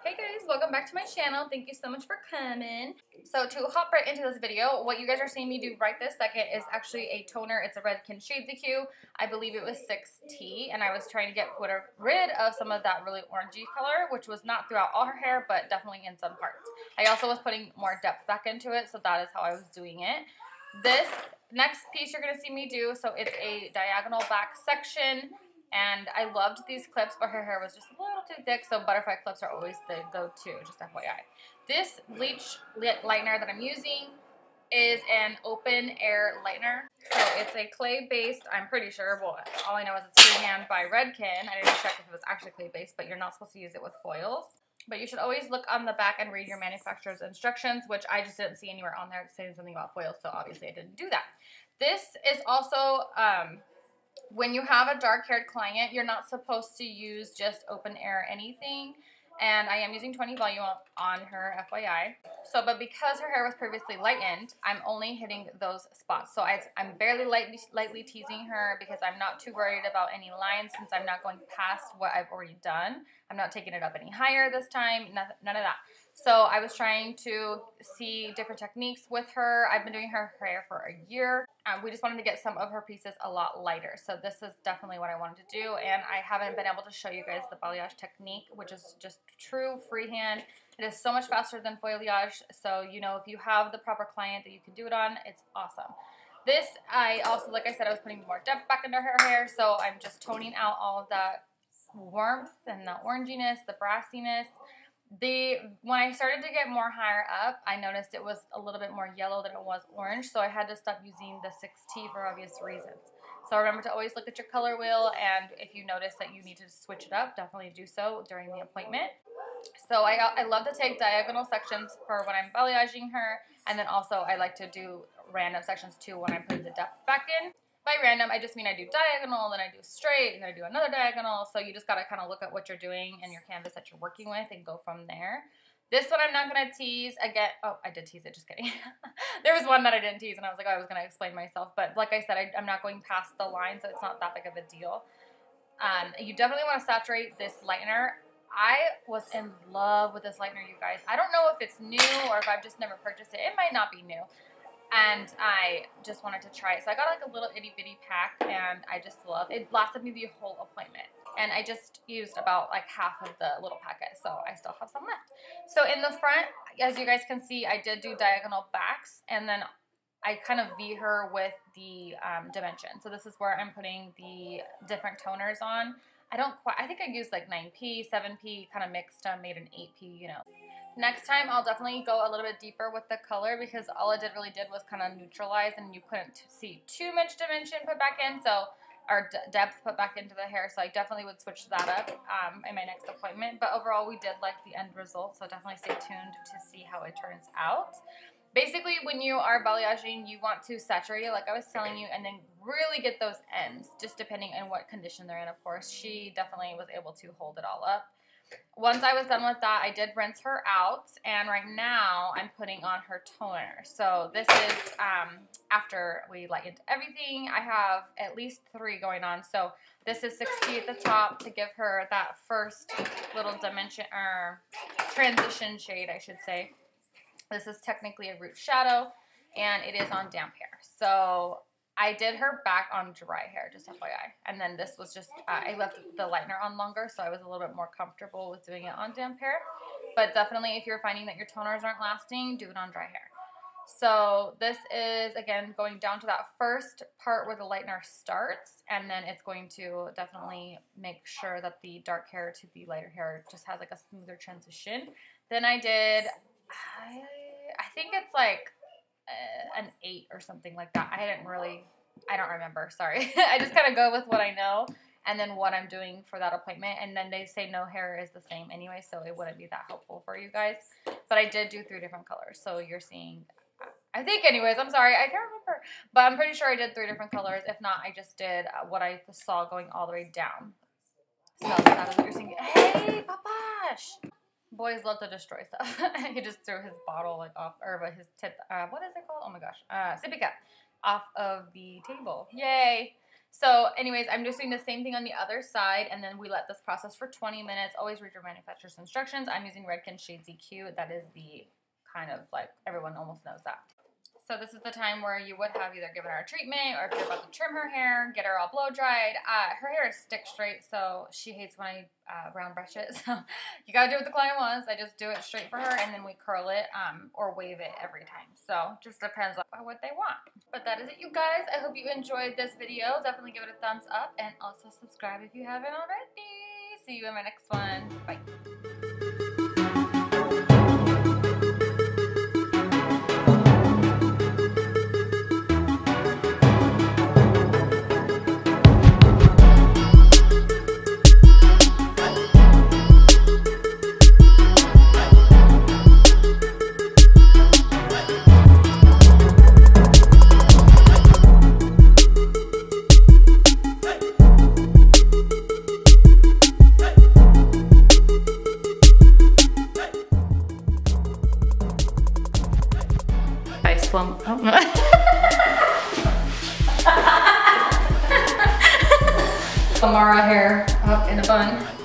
Hey guys, welcome back to my channel. Thank you so much for coming. So to hop right into this video, what you guys are seeing me do right this second is actually a toner. It's a Redken Shades EQ. I believe it was 6T, and I was trying to get rid of some of that really orangey color, which was not throughout all her hair, but definitely in some parts. I also was putting more depth back into it, so that is how I was doing it. This next piece you're going to see me do, so it's a diagonal back section. And I loved these clips, but her hair was just a little too thick, so butterfly clips are always the go-to, just FYI. This bleach lightener that I'm using is an open air lightener. So it's a clay-based, I'm pretty sure, well, all I know is it's Free Hand by Redken. I didn't check if it was actually clay-based, but you're not supposed to use it with foils. But you should always look on the back and read your manufacturer's instructions, which I just didn't see anywhere on there saying something about foils, so obviously I didn't do that. This is also... when you have a dark-haired client, you're not supposed to use just open air anything. And I am using 20 volume on her, FYI. So, but because her hair was previously lightened, I'm only hitting those spots. So I'm barely lightly teasing her because I'm not too worried about any lines since I'm not going past what I've already done. I'm not taking it up any higher this time, none of that. So I was trying to see different techniques with her. I've been doing her hair for a year. We just wanted to get some of her pieces a lot lighter. So this is definitely what I wanted to do. And I haven't been able to show you guys the Balayage Technique, which is just true freehand. It is so much faster than Foilage. So, you know, if you have the proper client that you can do it on, it's awesome. This, I also, like I said, I was putting more depth back into her hair. So I'm just toning out all of that warmth and the oranginess, the brassiness. When I started to get more higher up, I noticed it was a little bit more yellow than it was orange, so I had to stop using the 6T for obvious reasons. So remember to always look at your color wheel, and if you notice that you need to switch it up, definitely do so during the appointment. So I love to take diagonal sections for when I'm balayaging her, and then also I like to do random sections too when I'm putting the depth back in. By random, I just mean I do diagonal, then I do straight, and then I do another diagonal. So you just got to kind of look at what you're doing and your canvas that you're working with and go from there. This one I'm not going to tease again. Oh, I did tease it. Just kidding. There was one that I didn't tease, and I was like, oh, I was going to explain myself. But like I said, I'm not going past the line, so it's not that big of a deal. You definitely want to saturate this lightener. I was in love with this lightener, you guys. I don't know if it's new or if I've just never purchased it. It might not be new. And I just wanted to try it. So I got like a little itty bitty pack, and I just love it. It lasted me the whole appointment. And I just used about like half of the little packet, so I still have some left. So in the front, as you guys can see, I did do diagonal backs, and then I kind of V her with the dimension. So this is where I'm putting the different toners on. I think I used like 9P, 7P, kind of mixed, made an 8P, you know. Next time, I'll definitely go a little bit deeper with the color because all it really did was kind of neutralize, and you couldn't see too much dimension put back in, or depth put back into the hair. So I definitely would switch that up in my next appointment. But overall, we did like the end result, so definitely stay tuned to see how it turns out. Basically, when you are balayaging, you want to saturate it, like I was telling you, and then really get those ends, just depending on what condition they're in, of course. She definitely was able to hold it all up. Once I was done with that, I did rinse her out, and right now I'm putting on her toner. So this is after we lightened everything. I have at least 3 going on. So this is 60 at the top to give her that first little dimension, or transition shade, I should say. This is technically a root shadow, and it is on damp hair. So I did her back on dry hair, just FYI. And then this was just, I left the lightener on longer, so I was a little bit more comfortable with doing it on damp hair. But definitely, if you're finding that your toners aren't lasting, do it on dry hair. So this is, again, going down to that first part where the lightener starts, and then it's going to definitely make sure that the dark hair to the lighter hair just has like a smoother transition. Then I did, I think it's like an 8 or something like that. I don't remember, sorry. I just kind of go with what I know and then what I'm doing for that appointment, and then they say no hair is the same anyway, so it wouldn't be that helpful for you guys. But I did do 3 different colors, so you're seeing, I think anyways, I'm sorry, I can't remember, but I'm pretty sure I did 3 different colors. If not, I just did what I saw going all the way down. So that is what you're seeing. Hey, Papash! Boys love to destroy stuff. He just threw his bottle like off, or his tip, what is it called? Oh my gosh, sippy cup off of the table. Yay! So anyways, I'm just doing the same thing on the other side, and then we let this process for 20 minutes. Always read your manufacturer's instructions. I'm using Redken Shades EQ. That is the kind of like, everyone almost knows that. So this is the time where you would have either given her a treatment, or if you're about to trim her hair, get her all blow dried. Her hair is stick straight, so she hates when I round brush it. So you gotta do what the client wants. I just do it straight for her, and then we curl it or wave it every time. So just depends on what they want. But that is it, you guys. I hope you enjoyed this video. Definitely give it a thumbs up, and also subscribe if you haven't already. See you in my next one. Bye. Amara hair up in a bun.